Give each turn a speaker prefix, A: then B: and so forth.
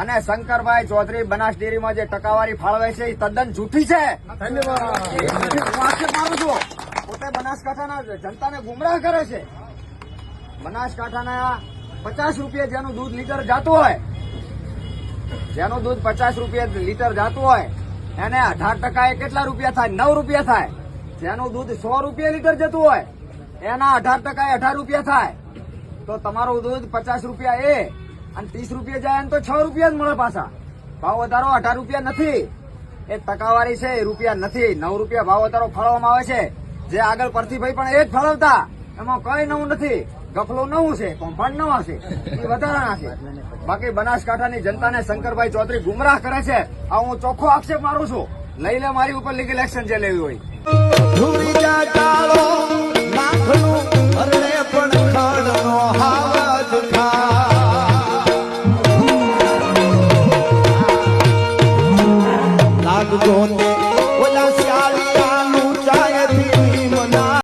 A: અને શંકરભાઈ ચૌધરી બનાસ ડેરીમાં જે ટકાવારી ફાળવે છે એ તદ્દન જૂઠી છે. હું આક્ષેપ માનું છું. પોતે બનાસકાંઠાના જનતાને ગુમરાહ કરે છે. બનાસકાંઠાના 50 રૂપિયા જેનું દૂધ લીટર જાતું હોય, જેનું દૂધ 50 રૂપિયા લીટર જાતું હોય એને 18% એ કેટલા રૂપિયા થાય? 9 રૂપિયા થાય. જેનું દૂધ 100 રૂપિયા લીટર જતું હોય એના 18% 18 રૂપિયા થાય. તો તમારું દૂધ 50 રૂપિયા એ અને 30 રૂપિયા જાય તો 6 રૂપિયા જ મળે પાછા. ભાવ વધારો 18 રૂપિયા નથી. એ ટકાવારી છે એ રૂપિયા નથી. 9 રૂપિયા ભાવ વધારો ફાળવવામાં આવે છે. જે આગળ પરથીભાઈ પણ એ જ ફાળવતા, એમાં કઈ નવું નથી. ગફલો નવું છે, કૌભાંડ નવા છે, એ વધારાના છે. બાકી બનાસકાંઠાની જનતાને શંકરભાઈ ચૌધરી ગુમરાહ કરે છે. આ હું ચોખ્ખો આક્ષેપ મારું છું. લઈ લે મારી ઉપર લીગલ એક્શન જે લેવી હોય.
B: લાગજો